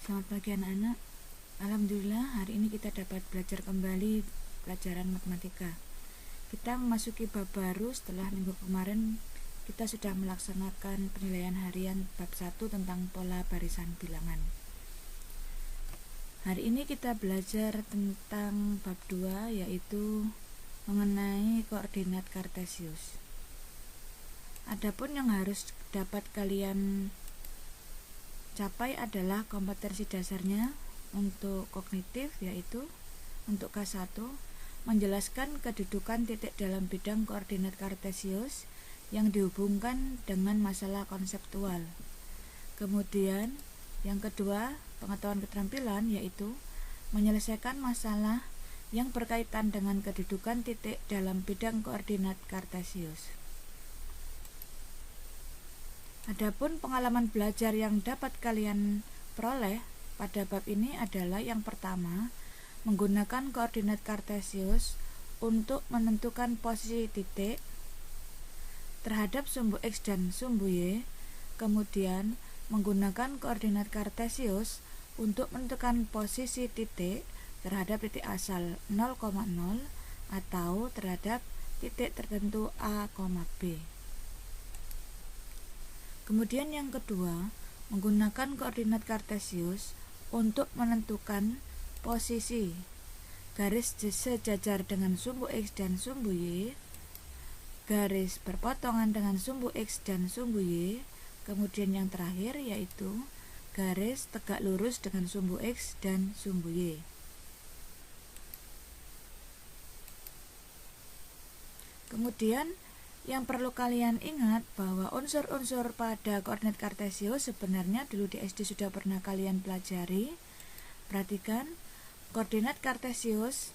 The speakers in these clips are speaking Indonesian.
Selamat pagi anak-anak. Alhamdulillah hari ini kita dapat belajar kembali pelajaran matematika. Kita memasuki bab baru setelah minggu kemarin kita sudah melaksanakan penilaian harian bab 1 tentang pola barisan bilangan. Hari ini kita belajar tentang bab 2 yaitu mengenai koordinat kartesius. Adapun yang harus dapat kalian capai adalah kompetensi dasarnya untuk kognitif, yaitu untuk K1 menjelaskan kedudukan titik dalam bidang koordinat kartesius yang dihubungkan dengan masalah konseptual. Kemudian yang kedua, pengetahuan keterampilan, yaitu menyelesaikan masalah yang berkaitan dengan kedudukan titik dalam bidang koordinat kartesius. Adapun pengalaman belajar yang dapat kalian peroleh pada bab ini adalah yang pertama, menggunakan koordinat kartesius untuk menentukan posisi titik terhadap sumbu X dan sumbu Y, kemudian menggunakan koordinat kartesius untuk menentukan posisi titik terhadap titik asal 0,0 atau terhadap titik tertentu A, B. Kemudian yang kedua, menggunakan koordinat kartesius untuk menentukan posisi garis sejajar dengan sumbu X dan sumbu Y, garis berpotongan dengan sumbu X dan sumbu Y, kemudian yang terakhir yaitu garis tegak lurus dengan sumbu X dan sumbu Y. Kemudian yang perlu kalian ingat bahwa unsur-unsur pada koordinat kartesius sebenarnya dulu di SD sudah pernah kalian pelajari. Perhatikan, koordinat kartesius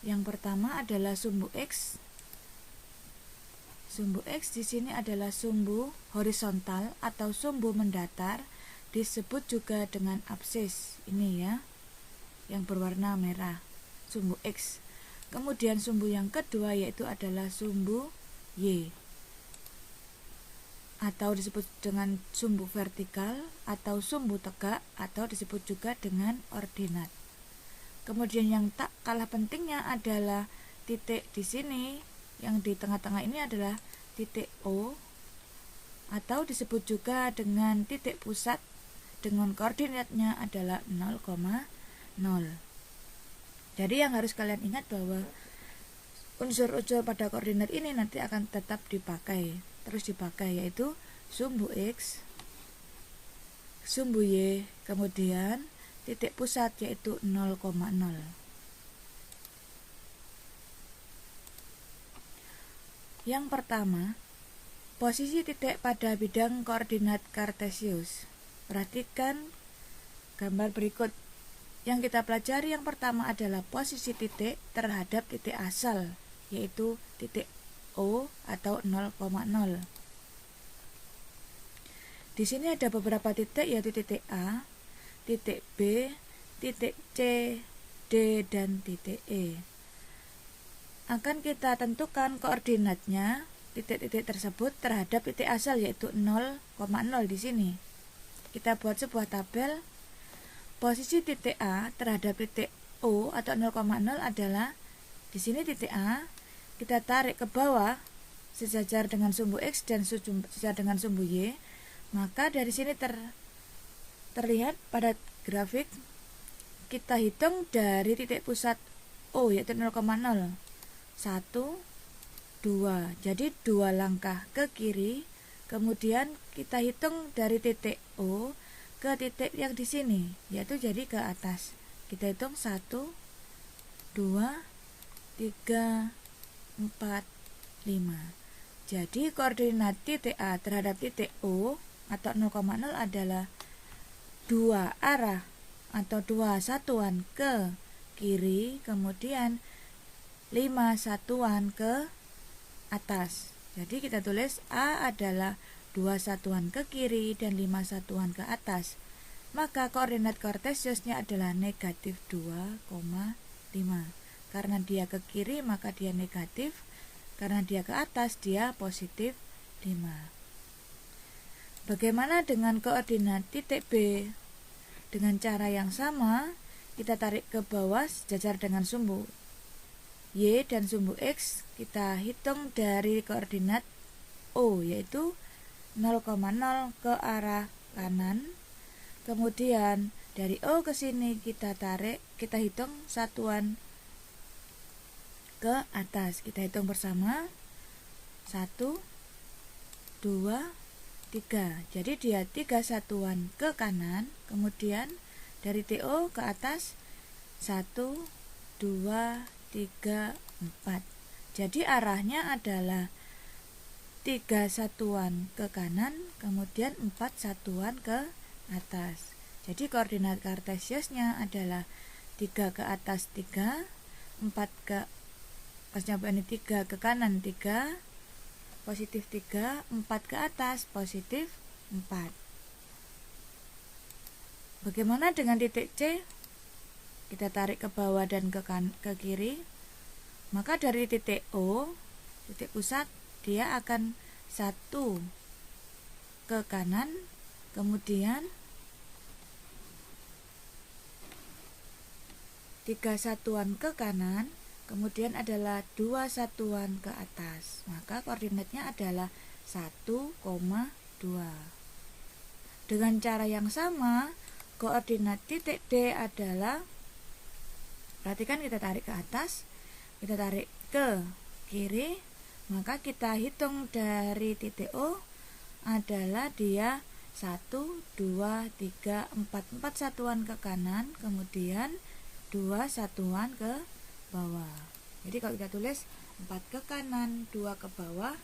yang pertama adalah sumbu X. Sumbu X di sini adalah sumbu horizontal atau sumbu mendatar, disebut juga dengan absis. Ini ya, yang berwarna merah, sumbu X. Kemudian sumbu yang kedua yaitu adalah sumbu Y, atau disebut dengan sumbu vertikal atau sumbu tegak, atau disebut juga dengan ordinat. Kemudian yang tak kalah pentingnya adalah titik di sini, yang di tengah-tengah ini adalah titik O, atau disebut juga dengan titik pusat dengan koordinatnya adalah 0,0. Jadi yang harus kalian ingat bahwa unsur-unsur pada koordinat ini nanti akan tetap terus dipakai, yaitu sumbu X, sumbu Y, kemudian titik pusat yaitu 0,0. Yang pertama, posisi titik pada bidang koordinat kartesius. Perhatikan gambar berikut. Yang kita pelajari yang pertama adalah posisi titik terhadap titik asal, yaitu titik O atau 0,0. Di sini ada beberapa titik, yaitu titik A, titik B, titik C, D, dan titik E. Akan kita tentukan koordinatnya titik-titik tersebut terhadap titik asal, yaitu 0,0 di sini. Kita buat sebuah tabel. Posisi titik A terhadap titik O atau 0,0 adalah di sini titik A, kita tarik ke bawah sejajar dengan sumbu X dan sejajar dengan sumbu Y, maka dari sini terlihat pada grafik, kita hitung dari titik pusat O yaitu 0,0, 1, 2, jadi 2 langkah ke kiri, kemudian kita hitung dari titik O ke titik yang di sini, yaitu jadi ke atas. Kita hitung 1, 2, 3, 4, 5. Jadi koordinat titik A terhadap titik O atau 0,0 adalah 2 arah atau 2 satuan ke kiri, kemudian 5 satuan ke atas. Jadi kita tulis A adalah 2 satuan ke kiri dan 5 satuan ke atas. Maka koordinat kartesiusnya adalah negatif 2,5. Karena dia ke kiri maka dia negatif, karena dia ke atas dia positif 5. Bagaimana dengan koordinat titik B? Dengan cara yang sama, kita tarik ke bawah sejajar dengan sumbu Y dan sumbu X. Kita hitung dari koordinat O, yaitu 0,0 ke arah kanan. Kemudian dari O ke sini kita hitung satuan ke atas. Kita hitung bersama. 1, 2, 3. Jadi dia 3 satuan ke kanan. Kemudian dari TO ke atas 1, 2, 3, 4. Jadi arahnya adalah 3 satuan ke kanan, kemudian 4 satuan ke atas. Jadi koordinat kartesiusnya adalah 3 ke atas 3, 4 ke ini 3 ke kanan 3, positif 3, 4 ke atas, positif 4. Bagaimana dengan titik C? Kita tarik ke bawah dan ke kiri. Maka dari titik O, titik pusat, dia akan 1 ke kanan, kemudian 3 satuan ke kanan, kemudian adalah 2 satuan ke atas. Maka koordinatnya adalah 1,2. Dengan cara yang sama, koordinat titik D adalah, perhatikan kita tarik ke atas, kita tarik ke kiri, maka kita hitung dari titik O adalah dia 1, 2, 3, 4 satuan ke kanan, kemudian 2 satuan ke bawah. Jadi kalau kita tulis 4 ke kanan, 2 ke bawah,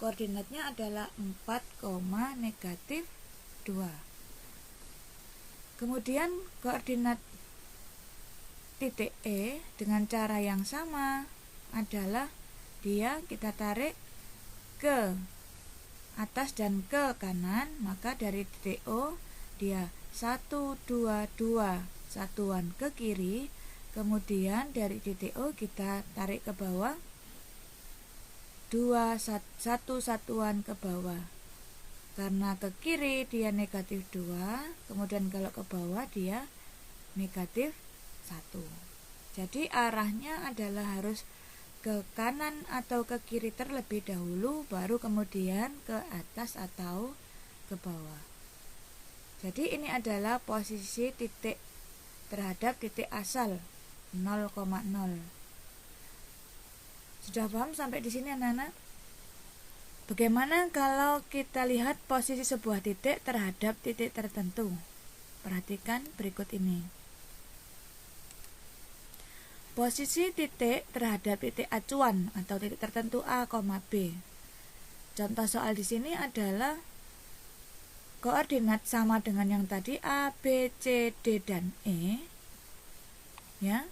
koordinatnya adalah 4, negatif 2. Kemudian koordinat titik E dengan cara yang sama adalah dia kita tarik ke atas dan ke kanan, maka dari titik O dia 1, 2, 2 satuan ke kiri, kemudian dari titik O kita tarik ke bawah 1 satuan ke bawah. Karena ke kiri dia negatif 2, kemudian kalau ke bawah dia negatif 1. Jadi arahnya adalah harus ke kanan atau ke kiri terlebih dahulu, baru kemudian ke atas atau ke bawah. Jadi ini adalah posisi titik terhadap titik asal 0,0. Sudah paham sampai di sini anak-anak? Bagaimana kalau kita lihat posisi sebuah titik terhadap titik tertentu? Perhatikan berikut ini. Posisi titik terhadap titik acuan atau titik tertentu A, B. Contoh soal di sini adalah koordinat sama dengan yang tadi A, B, C, D, dan E. Ya.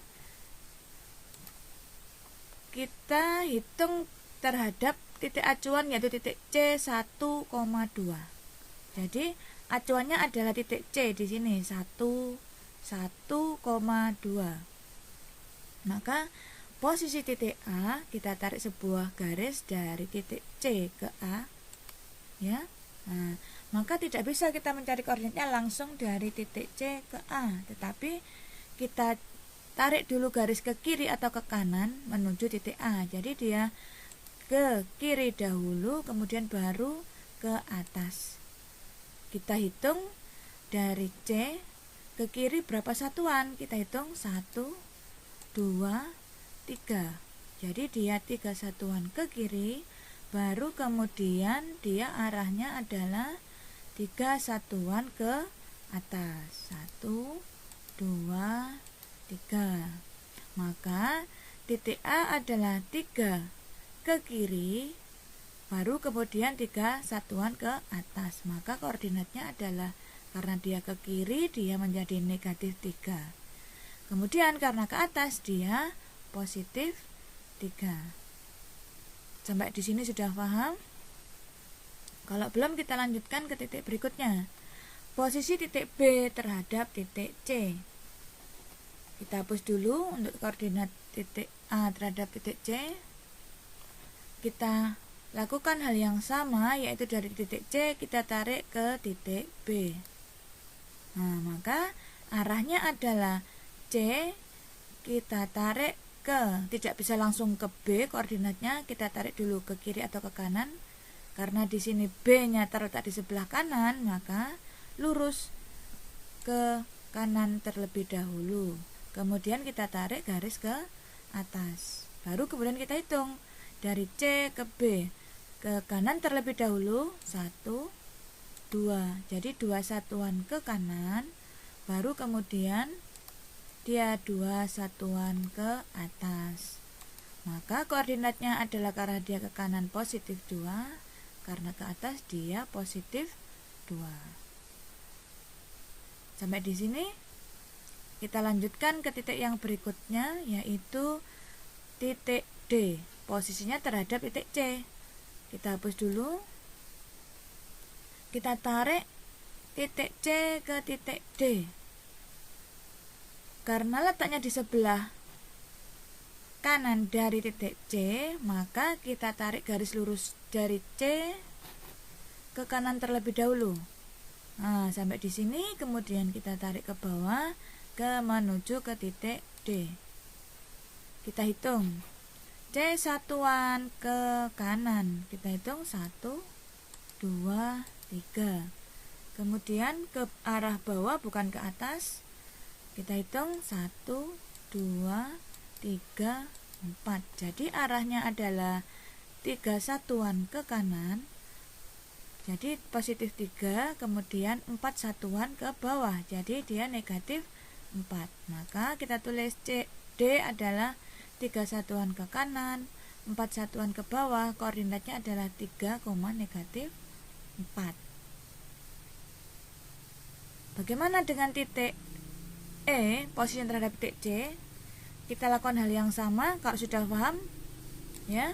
Kita hitung terhadap titik acuan yaitu titik C 1,2. Jadi acuannya adalah titik C di sini 1,2. Maka posisi titik A kita tarik sebuah garis dari titik C ke A, ya. Nah, maka tidak bisa kita mencari koordinatnya langsung dari titik C ke A, tetapi kita tarik dulu garis ke kiri atau ke kanan menuju titik A. Jadi dia ke kiri dahulu, kemudian baru ke atas. Kita hitung dari C ke kiri berapa satuan? Kita hitung 1, 2, 3. Jadi dia 3 satuan ke kiri, baru kemudian dia arahnya adalah 3 satuan ke atas. 1, 2, 3. Maka titik A adalah 3 ke kiri, baru kemudian 3 satuan ke atas. Maka koordinatnya adalah, karena dia ke kiri, dia menjadi negatif 3. Kemudian karena ke atas dia positif 3. Sampai di sini sudah paham? Kalau belum, kita lanjutkan ke titik berikutnya. Posisi titik B terhadap titik C. Kita hapus dulu untuk koordinat titik A terhadap titik C. Kita lakukan hal yang sama, yaitu dari titik C kita tarik ke titik B. Nah, maka arahnya adalah C, kita tarik ke, tidak bisa langsung ke B koordinatnya, kita tarik dulu ke kiri atau ke kanan. Karena di sini B-nya terletak di sebelah kanan, maka lurus ke kanan terlebih dahulu. Kemudian kita tarik garis ke atas. Baru kemudian kita hitung dari C ke B. Ke kanan terlebih dahulu 1, 2. Jadi 2 satuan ke kanan, baru kemudian dia 2 satuan ke atas. Maka koordinatnya adalah karena dia ke kanan positif 2, karena ke atas dia positif 2. Sampai di sini kita lanjutkan ke titik yang berikutnya, yaitu titik D. Posisinya terhadap titik C. Kita hapus dulu. Kita tarik titik C ke titik D. Karena letaknya di sebelah kanan dari titik C, maka kita tarik garis lurus dari C ke kanan terlebih dahulu. Nah, sampai di sini kemudian kita tarik ke bawah ke menuju ke titik D. Kita hitung C satuan ke kanan. Kita hitung 1, 2, 3. Kemudian ke arah bawah bukan ke atas. Kita hitung 1, 2, 3, 4. Jadi arahnya adalah 3 satuan ke kanan. Jadi positif 3, kemudian 4 satuan ke bawah. Jadi dia negatif 4. Maka kita tulis D adalah 3 satuan ke kanan, 4 satuan ke bawah. Koordinatnya adalah 3, negatif 4. Bagaimana dengan titik E, posisi terhadap titik C? Kita lakukan hal yang sama kalau sudah paham, ya.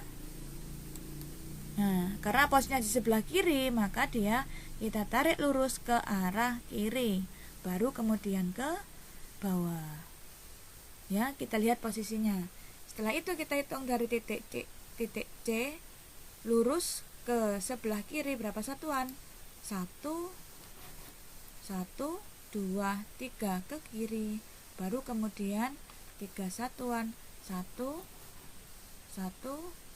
Nah, karena posisinya di sebelah kiri, maka kita tarik lurus ke arah kiri, baru kemudian ke bawah. Ya, kita lihat posisinya. Setelah itu kita hitung dari titik C lurus ke sebelah kiri berapa satuan? 1, 2, 3 ke kiri, baru kemudian 3 satuan, 1, 2,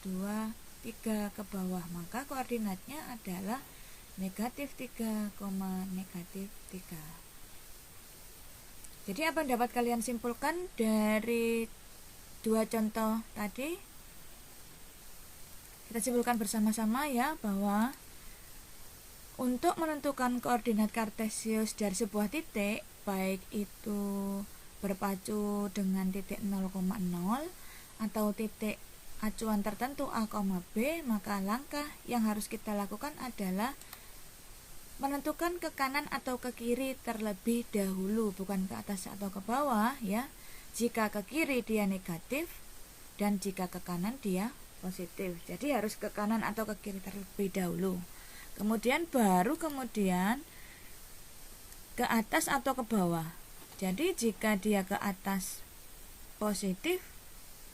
3 ke bawah. Maka koordinatnya adalah negatif 3, negatif 3. Jadi apa yang dapat kalian simpulkan dari 2 contoh tadi? Kita simpulkan bersama-sama ya, bahwa untuk menentukan koordinat kartesius dari sebuah titik, baik itu berpacu dengan titik 0,0 atau titik acuan tertentu A, B, maka langkah yang harus kita lakukan adalah menentukan ke kanan atau ke kiri terlebih dahulu, bukan ke atas atau ke bawah ya. Jika ke kiri dia negatif dan jika ke kanan dia positif. Jadi harus ke kanan atau ke kiri terlebih dahulu. Kemudian ke atas atau ke bawah. Jadi jika dia ke atas positif,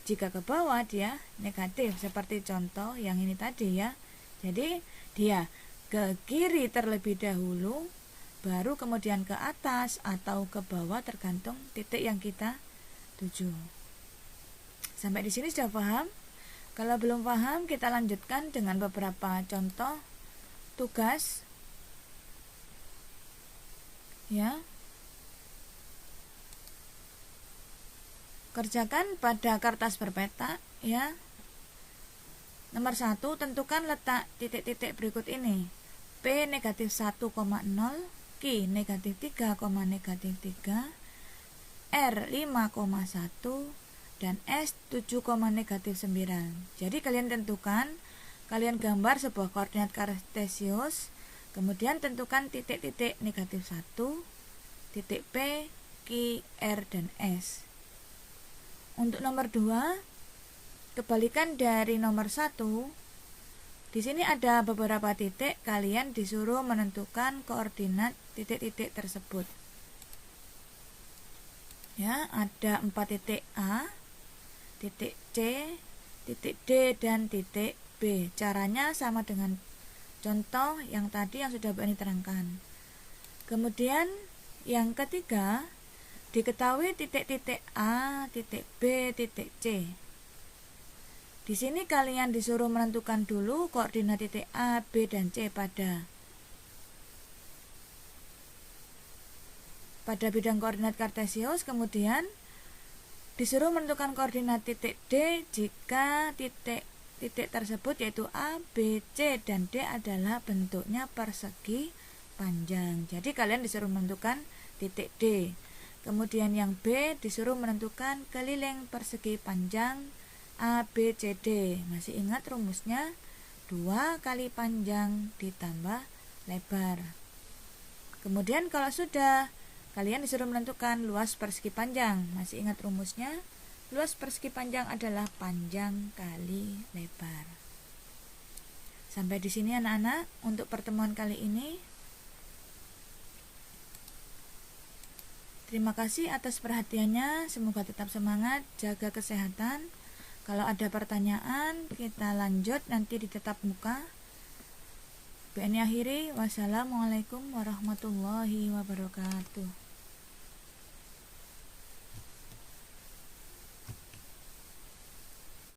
jika ke bawah dia negatif, seperti contoh yang ini tadi ya. Jadi dia ke kiri terlebih dahulu, baru kemudian ke atas atau ke bawah tergantung titik yang kita tuju. Sampai di sini sudah paham? Kalau belum paham, kita lanjutkan dengan beberapa contoh tugas ya. Kerjakan pada kertas berpeta ya. Nomor 1, tentukan letak titik-titik berikut ini. P negatif 1,0, Q negatif 3, negatif 3, R 5,1, dan S 7, negatif 9. Jadi kalian tentukan, kalian gambar sebuah koordinat kartesius, kemudian tentukan titik-titik negatif 1, titik P, Q, R, dan S. Untuk nomor 2, kebalikan dari nomor 1, di sini ada beberapa titik, kalian disuruh menentukan koordinat titik-titik tersebut. Ya, ada 4 titik A, titik C, titik D, dan titik B. Caranya sama dengan contoh yang tadi yang sudah Bu Ani terangkan. Kemudian Yang ketiga, diketahui titik-titik A, titik B, titik C. Di sini kalian disuruh menentukan dulu koordinat titik A, B, dan C pada bidang koordinat kartesius. Kemudian disuruh menentukan koordinat titik D jika titik tersebut yaitu A, B, C, dan D adalah bentuknya persegi panjang. Jadi kalian disuruh menentukan titik D. Kemudian yang B disuruh menentukan keliling persegi panjang A, B, C, D. Masih ingat rumusnya? 2 kali panjang ditambah lebar. Kemudian kalau sudah, kalian disuruh menentukan luas persegi panjang. Masih ingat rumusnya? Luas persegi panjang adalah panjang kali lebar. Sampai di sini anak-anak untuk pertemuan kali ini. Terima kasih atas perhatiannya. Semoga tetap semangat, jaga kesehatan. Kalau ada pertanyaan, kita lanjut nanti di tatap muka. Ini akhiri. Wassalamualaikum warahmatullahi wabarakatuh.